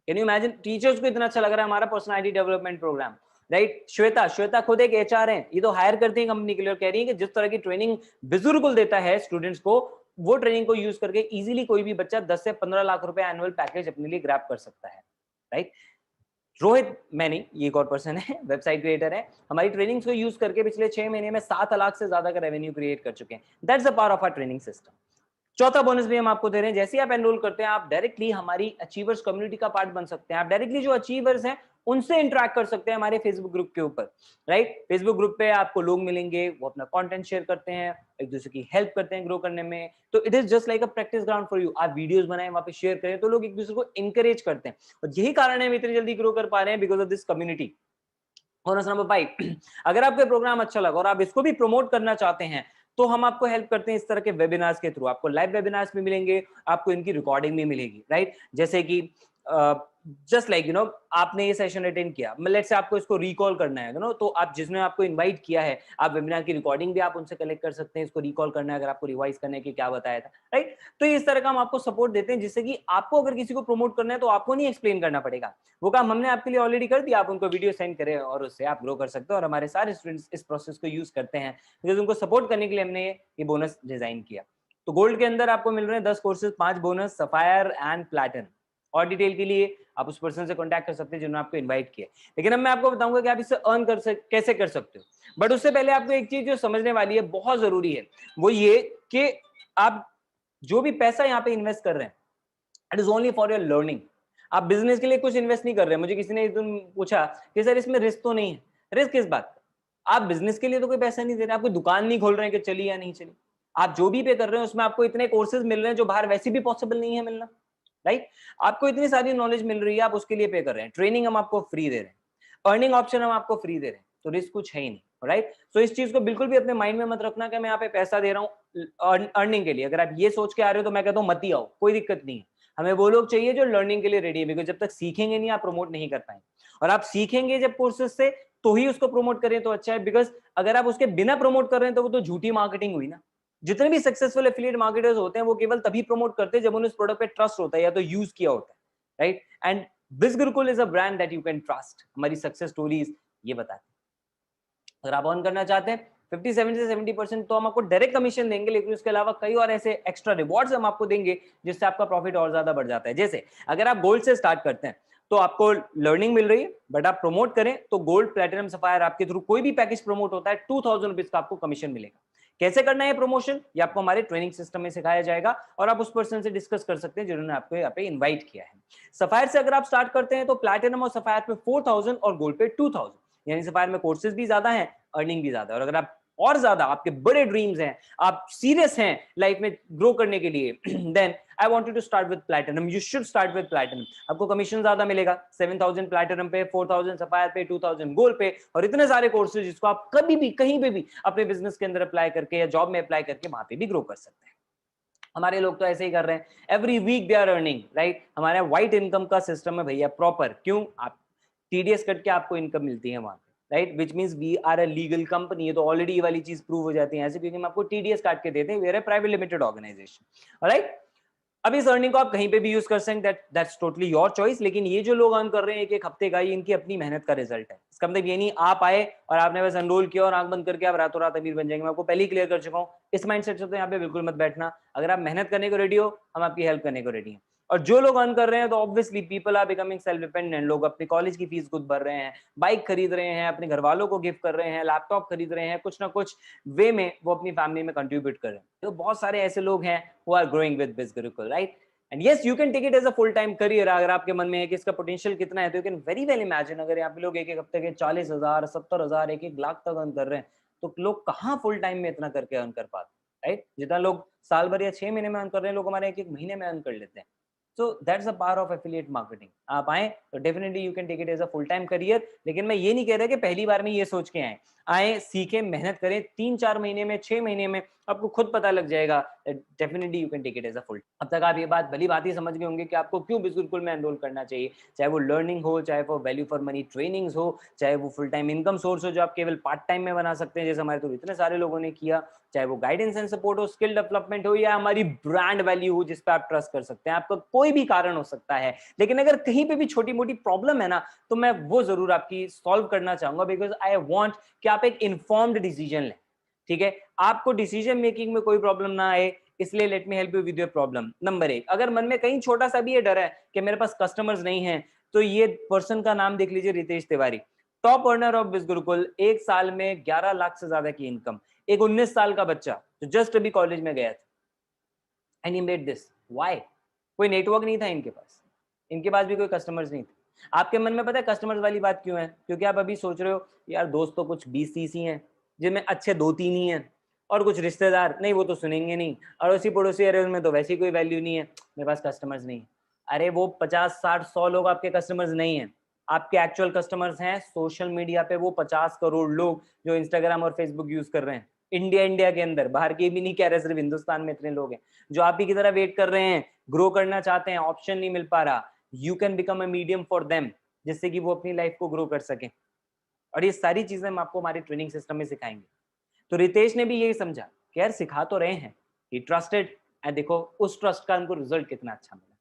कैन यू इमेजिन, टीचर्स को इतना अच्छा लग रहा है हमारा personality development program, right. Shweta खुद एक एचआर है, ये तो हायर करती है कंपनी के लिए, और कह रही है कि जिस तरह की ट्रेनिंग बिजुर्ग देता है स्टूडेंट्स को, वो ट्रेनिंग को यूज करके इजीली कोई भी बच्चा 10 से 15 लाख रुपए एनुअल पैकेज अपने लिए ग्रैब कर सकता है, राइट। रोहित, मैं नहीं, ये एक और पर्सन है, वेबसाइट क्रिएटर है, हमारी ट्रेनिंग्स को यूज करके पिछले 6 महीने में 7 लाख से ज्यादा का रेवेन्यू क्रिएट कर चुके हैं। That's the power of our training system. चौथा बोनस भी हम आपको दे रहे हैं, जैसे ही आप एनरोल करते हैं आप डायरेक्टली हमारी अचीवर्स कम्युनिटी का पार्ट बन सकते हैं। आप डायरेक्टली जो अचीवर्स हैं उनसे इंटरेक्ट कर सकते हैं हमारे फेसबुक ग्रुप के ऊपर, राइट। फेसबुक ग्रुप पे आपको लोग मिलेंगे, वो अपना कंटेंट शेयर करते हैं, एक दूसरे की हेल्प करते हैं ग्रो करने में। तो it is just like a practice ground for you. आप वीडियोस बनाएं, वहां पे शेयर करें, तो लोग एक दूसरे को इंकरेज करते हैं, और यही कारण है हम इतनी जल्दी ग्रो कर पा रहे हैं, because of this community. Bonus number 5, अगर आपको प्रोग्राम अच्छा लगा और आप इसको भी प्रमोट करना चाहते हैं, तो हम आपको हेल्प करते हैं इस तरह के वेबिनार्स के थ्रू। आपको लाइव वेबिनार्स भी मिलेंगे, आपको इनकी रिकॉर्डिंग भी मिलेगी, राइट। जैसे कि जस्ट लाइक आपने ये सेशन अटेंड किया, लेट्स से आपको इसको रिकॉल करना है, तो आप जिसने आपको इनवाइट किया है, आप वेबिनार की रिकॉर्डिंग भी आप उनसे कलेक्ट कर सकते हैं, इसको रिकॉल करना है अगर आपको रिवाइज करना है कि क्या बताया था, राइट। तो इस तरह का हम आपको सपोर्ट देते हैं, जिससे कि आपको अगर किसी को प्रमोट करना है तो आपको नहीं एक्सप्लेन करना पड़ेगा, वो काम हमने आपके लिए ऑलरेडी कर दिया। आप उनको वीडियो सेंड करें और उससे आप ग्रो कर सकते हो, और हमारे सारे स्टूडेंट्स इस प्रोसेस को यूज करते हैं, बिकॉज उनको सपोर्ट करने के लिए हमने ये बोनस डिजाइन किया। तो गोल्ड के अंदर आपको मिल रहे हैं 10 courses, 5 bonus, sapphire and platinum. और डिटेल के लिए आप उस पर्सन से कांटेक्ट कर सकते हैं जिन्होंने आपको इनवाइट किया। लेकिन अब मैं आपको बताऊंगा कि आप इससे अर्न कैसे कर सकते हो। बट उससे पहले आपको एक चीज जो समझने वाली है, बहुत जरूरी है, वो ये कि आप जो भी पैसा यहाँ पे इन्वेस्ट कर रहे हैं, it is only for your learning. आप बिजनेस के लिए कुछ इन्वेस्ट नहीं कर रहे हैं। मुझे किसी ने एक दिन पूछा कि सर इसमें रिस्क तो नहीं है। रिस्क किस बात का? आप बिजनेस के लिए तो कोई पैसा नहीं दे रहे, आप कोई दुकान नहीं खोल रहे हैं कि चली या नहीं चली। आप जो भी पे कर रहे हैं उसमें आपको इतने कोर्सेज मिल रहे हैं जो बाहर वैसे भी पॉसिबल नहीं है मिलना, राइट। आपको इतनी सारी नॉलेज मिल रही है, आप उसके लिए पे कर रहे हैं। ट्रेनिंग हम आपको फ्री दे रहे हैं, अर्निंग ऑप्शन हम आपको फ्री दे रहे हैं, तो रिस्क कुछ है ही नहीं, राइट। सो इस चीज को बिल्कुल भी अपने माइंड में मत रखना कि मैं यहाँ पे पैसा दे रहा हूँ अर्निंग के लिए। अगर आप ये सोच के आ रहे हो तो मैं कहता हूँ मत ही आओ, कोई दिक्कत नहीं है। हमें वो लोग चाहिए जो लर्निंग के लिए रेडी है, बिकॉज जब तक सीखेंगे नहीं आप प्रमोट नहीं कर पाएंगे, और आप सीखेंगे जब कोर्सेज से तो ही उसको प्रमोट करें तो अच्छा है। बिकॉज अगर आप उसके बिना प्रमोट कर रहे हैं तो वो तो झूठी मार्केटिंग हुई ना। जितने भी सक्सेसफुल एफिलिएट मार्केटर्स होते हैं वो केवल तभी प्रमोट करते हैं जब उन्हें उस प्रोडक्ट पे ट्रस्ट होता है या तो यूज किया होता है, राइट। एंड बिज Gurukul is a brand that you can trust. हमारी सक्सेस स्टोरीज ये बताते हैं। अगर आप अर्न करना चाहते हैं 57 से 70%, तो हम आपको डायरेक्ट कमीशन देंगे, लेकिन उसके अलावा कई और ऐसे एक्स्ट्रा रिवॉर्ड्स हम आपको देंगे जिससे आपका प्रॉफिट और ज्यादा बढ़ जाता है। जैसे अगर आप गोल्ड से स्टार्ट करते हैं तो आपको लर्निंग मिल रही है, बट आप प्रमोट करें तो गोल्ड, प्लेटिनम, सफायर आपके थ्रू कोई भी पैकेज प्रमोट होता है 2000 रुपीज का आपको कमीशन मिलेगा। कैसे करना है प्रमोशन, ये आपको हमारे ट्रेनिंग सिस्टम में सिखाया जाएगा, और आप उस पर्सन से डिस्कस कर सकते हैं जिन्होंने आपको यहाँ पे इन्वाइट किया है। सफायर से अगर आप स्टार्ट करते हैं तो प्लैटिनम और सफायर पे 4000 और गोल्ड पे 2000, यानी सफायर में कोर्सेज भी ज्यादा है, अर्निंग भी ज्यादा है। और अगर आप और ज्यादा, आपके बड़े ड्रीम्स हैं, आप सीरियस हैं लाइफ में ग्रो करने के लिए, then I want you to start with platinum. You should start with platinum. आपको कमीशन ज्यादा मिलेगा, 7000 प्लैटिनम पे, 4000 सफायर पे, 2000 गोल्ड पे, और इतने सारे कोर्सेज जिसको आप कभी भी कहीं पे भी अपने बिजनेस के अंदर अप्लाई करके या जॉब में अप्लाई करके वहां पे भी ग्रो कर सकते हैं। हमारे लोग तो ऐसे ही कर रहे हैं, every week they are earning, right. हमारे व्हाइट इनकम का सिस्टम है भैया प्रॉपर। क्यों? आप टीडीएस कट के आपको इनकम मिलती है वहां पे, right, which means we are a legal company. है तो ऑलरेडी ये वाली चीज प्रूव हो जाती है ऐसे, क्योंकि हम आपको टीडीएस काट के देते हैं, we are a private limited organisation, right. अब इस अर्निंग को आप कहीं पे भी यूज कर सकते हैं, दैट्स टोटली योर चॉइस। लेकिन ये जो लोग अर्न कर रहे हैं एक एक हफ्ते का, ये इनकी अपनी मेहनत का रिजल्ट है। इसका मतलब ये नहीं आप आए और आपने बस एनरोल किया और आंख बंद करके आप रातों रात अमीर बन जाएंगे। मैं आपको पहले ही क्लियर कर चुका हूँ, इस माइंडसेट से तो यहाँ पे बिल्कुल मत बैठना। अगर आप मेहनत करने को रेडी हो, हम आपकी हेल्प करने को रेडी हैं। और जो लोग अर्न कर रहे हैं तो obviously people are becoming self dependent. लोग अपनी कॉलेज की फीस खुद भर रहे हैं, बाइक खरीद रहे हैं, अपने घर वालों को गिफ्ट कर रहे हैं, लैपटॉप खरीद रहे हैं, कुछ ना कुछ वे में वो अपनी फैमिली में कंट्रीब्यूट कर रहे हैं। तो बहुत सारे ऐसे लोग हैं who are growing with Biz Gurukul, right. And yes you can take it as a full time career. अगर आपके मन में है कि इसका पोटेंशियल कितना है, तो you can very well imagine, अगर यहाँ पे लोग एक एक हफ्ते के 40,000, 70,000, 1-1 लाख तक अर्न कर रहे हैं, तो लोग कहाँ फुल टाइम में इतना करके अर्न कर पाते हैं, राइट? जितना लोग साल भर या 6 महीने में अर्न कर रहे हैं, लोग हमारे 1-1 महीने में अर्न कर लेते हैं। So that's the power of affiliate marketing. आप आए तो definitely you can take it as a full time career, लेकिन मैं ये नहीं कह रहा कि पहली बार में ये सोच के आए, सीखें, मेहनत करें, 3-4 महीने में, 6 महीने में आपको खुद पता लग जाएगा, definitely you can take it as a full. अब तक आप ये बात भली बात ही समझ गए होंगे कि आपको क्यों बिजगुरुकुल में एनरोल करना चाहिए, चाहे वो लर्निंग हो, चाहे वो वैल्यू फॉर मनी ट्रेनिंग्स हो, चाहे वो फुल टाइम इनकम सोर्स हो जो आप केवल पार्ट टाइम में बना सकते हैं जैसे हमारे तो इतने सारे लोगों ने किया, चाहे वो गाइडेंस एंड सपोर्ट हो, स्किल डेवलपमेंट हो, या हमारी ब्रांड वैल्यू हो जिस पे आप ट्रस्ट कर सकते हैं। आपका कोई भी कारण हो सकता है, लेकिन अगर कहीं पे भी छोटी मोटी प्रॉब्लम है ना, तो मैं वो जरूर आपकी सॉल्व करना चाहूंगा, बिकॉज आई वांट कि आप एक इन्फॉर्म्ड डिसीजन लें। ठीक है, आपको डिसीजन मेकिंग में कोई प्रॉब्लम ना आए, इसलिए let me help you with your problem. Number 1, अगर मन में कहीं छोटा सा भी ये डर है कि मेरे पास कस्टमर्स नहीं है, तो ये पर्सन का नाम देख लीजिए, Ritesh Tiwari, top earner of Bizgurukul, 1 साल में 11 लाख से ज्यादा की इनकम, एक 19 साल का बच्चा जो जस्ट अभी कॉलेज में गया था, and he made this. Why? कोई नेटवर्क नहीं था इनके पास, इनके पास भी कोई कस्टमर्स नहीं थे। आपके मन में पता है कस्टमर्स वाली बात क्यों है? क्योंकि आप अभी सोच रहे हो यार दोस्त तो कुछ 20-30 ही हैं, जिनमें अच्छे 2-3 ही हैं, और कुछ रिश्तेदार नहीं, वो तो सुनेंगे नहीं, अड़ोसी पड़ोसी अरे उनमें तो वैसी कोई वैल्यू नहीं है, मेरे पास कस्टमर्स नहीं है। अरे वो 50-60-100 लोग आपके कस्टमर्स नहीं है, आपके एक्चुअल कस्टमर्स हैं सोशल मीडिया पे वो 50 करोड़ लोग जो इंस्टाग्राम और फेसबुक यूज कर रहे हैं। इंडिया के अंदर, बाहर के भी नहीं कह रहे, सिर्फ हिंदुस्तान में इतने लोग हैं जो आप ही की तरह वेट कर रहे हैं, ग्रो करना चाहते हैं, ऑप्शन नहीं मिल पा रहा। You can become a medium for them, जिससे कि वो अपनी लाइफ को ग्रो कर सकें। और ये सारी चीजें हम आपको हमारे ट्रेनिंग सिस्टम में सिखाएंगे। तो रितेश ने भी यही समझा कि यार सिखा तो रहे हैं, ही ट्रस्टेड, एंड देखो उस ट्रस्ट का उनको रिजल्ट कितना अच्छा मिला।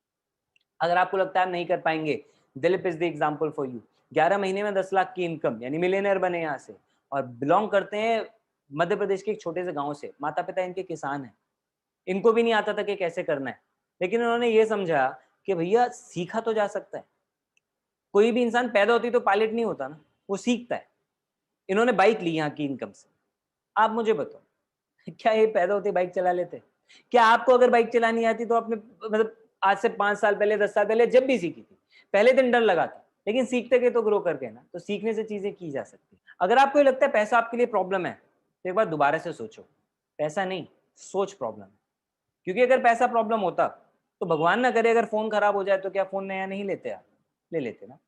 अगर आपको लगता है आप नहीं कर पाएंगे, Dilip is the example for you. 11 महीने में 10 लाख की इनकम, यानी मिलियनर बने यहाँ से, और बिलोंग करते हैं मध्य प्रदेश के एक छोटे से गांव से, माता पिता इनके किसान हैं, इनको भी नहीं आता था कि कैसे करना है, लेकिन उन्होंने ये समझा कि भैया सीखा तो जा सकता है। कोई भी इंसान पैदा होती तो पायलट नहीं होता ना, वो सीखता है। इन्होंने बाइक ली यहाँ की इनकम से। आप मुझे बताओ, क्या ये पैदा होते बाइक चला लेते? क्या आपको अगर बाइक चलानी आती तो आपने मतलब आज से 5 साल पहले, 10 साल पहले जब भी सीखी थी, पहले दिन डर लगा था, लेकिन सीखते गए तो ग्रो करके ना, तो सीखने से चीजें की जा सकती है। अगर आपको ये लगता है पैसा आपके लिए प्रॉब्लम है, तो एक बार दोबारा से सोचो, पैसा नहीं, सोच प्रॉब्लम है। क्योंकि अगर पैसा प्रॉब्लम होता तो भगवान ना करे अगर फोन खराब हो जाए तो क्या फोन नया नहीं लेते? आप ले लेते ना।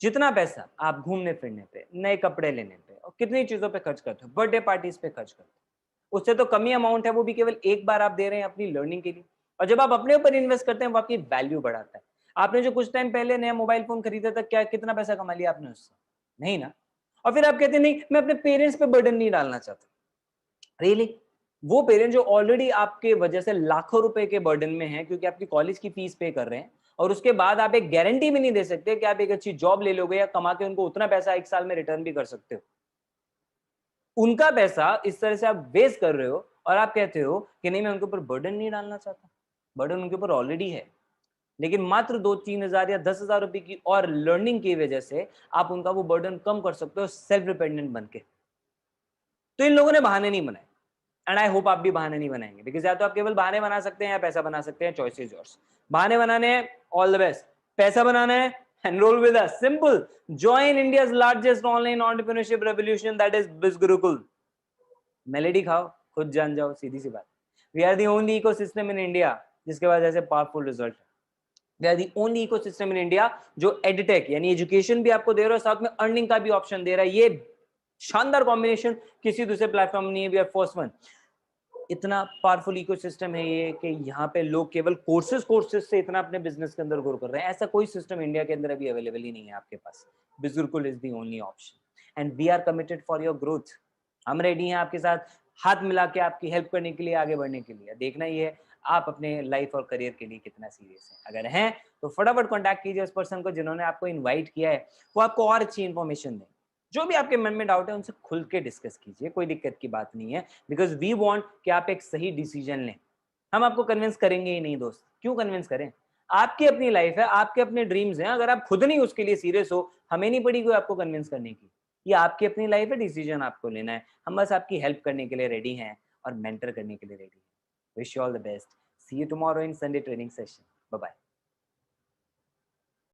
जितना पैसा आप घूमने फिरने पे, नए कपड़े लेने पे और कितनी चीजों पे खर्च करते हो, बर्थडे पार्टीज पे खर्च करते हो, उससे तो कमी अमाउंट है, वो भी केवल एक बार आप दे रहे हैं अपनी लर्निंग के लिए। और जब आप अपने ऊपर इन्वेस्ट करते हैं वो आपकी वैल्यू बढ़ाता है। आपने जो कुछ टाइम पहले नया मोबाइल फोन खरीदा था, क्या कितना पैसा कमा लिया आपने उससे? नहीं ना। और फिर आप कहते हैं नहीं मैं अपने पेरेंट्स पे बर्डन नहीं डालना चाहता। रियली? वो पेरेंट जो ऑलरेडी आपके वजह से लाखों रुपए के बर्डन में है क्योंकि आपकी कॉलेज की फीस पे कर रहे हैं, और उसके बाद आप एक गारंटी भी नहीं दे सकते कि आप एक अच्छी जॉब ले लोगे या कमा के उनको उतना पैसा 1 साल में रिटर्न भी कर सकते हो। उनका पैसा इस तरह से आप वेस्ट कर रहे हो और आप कहते हो कि नहीं मैं उनके ऊपर बर्डन नहीं डालना चाहता। बर्डन उनके ऊपर ऑलरेडी है, लेकिन मात्र 2-3 हजार या 10,000 रुपए की और लर्निंग की वजह से आप उनका वो बर्डन कम कर सकते हो सेल्फ डिपेंडेंट बन के। तो इन लोगों ने बहाने नहीं बनाए, एंड आई होप आप भी बहाने नहीं बनाएंगे, बिकॉज या तो आप केवल बहाने बना सकते हैं या पैसा बना सकते हैं, चॉइस इज योर्स। बहाने बनाने हैं, ऑल द बेस्ट। पैसा बनाना है, enrol with us, simple. Join India's largest online entrepreneurship revolution, that is Bizgurukul. Melody खाओ, खुद जान जाओ, सीधी सी बात। We are the only ecosystem in India जिसके पास ऐसे पावरफुल रिजल्ट है। We are the only ecosystem in India जो एडटेक यानी एजुकेशन भी आपको दे रहा है, साथ में अर्निंग का भी ऑप्शन दे रहा है। ये शानदार कॉम्बिनेशन किसी दूसरे प्लेटफॉर्म नहीं है, वी आर फर्स्ट वन। इतना पावरफुल इकोसिस्टम है ये कि यहाँ पे लोग केवल कोर्सेज से इतना अपने बिजनेस के अंदर ग्रो कर रहे हैं। ऐसा कोई सिस्टम इंडिया के अंदर अभी अवेलेबल ही नहीं है आपके पास। Bizgurukul is the only option, and we are committed for your growth. हम रेडी हैं आपके साथ हाथ मिला के आपकी हेल्प करने के लिए, आगे बढ़ने के लिए। देखना ही है आप अपने लाइफ और करियर के लिए कितना सीरियस हैं। अगर हैं तो फटाफट कॉन्टैक्ट कीजिए उस पर्सन को जिन्होंने आपको इन्वाइट किया है, वो आपको और अच्छी इन्फॉर्मेशन दें। जो भी आपके मन में डाउट है उनसे खुल के डिस्कस कीजिए, कोई दिक्कत की बात नहीं है, बिकॉज वी वांट कि आप एक सही डिसीजन लें। हम आपको कन्विंस करेंगे ही नहीं दोस्त, क्यों कन्विंस करें? आपकी अपनी लाइफ है, आपके अपने ड्रीम्स हैं, अगर आप खुद नहीं उसके लिए सीरियस हो, हमें नहीं पड़ी कोई आपको कन्विंस करने की। ये आपकी अपनी लाइफ है, डिसीजन आपको लेना है। हम बस आपकी हेल्प करने के लिए रेडी हैं और मेंटर करने के लिए रेडी हैं। Wish you all the best. See you tomorrow in Sunday training session. Bye bye.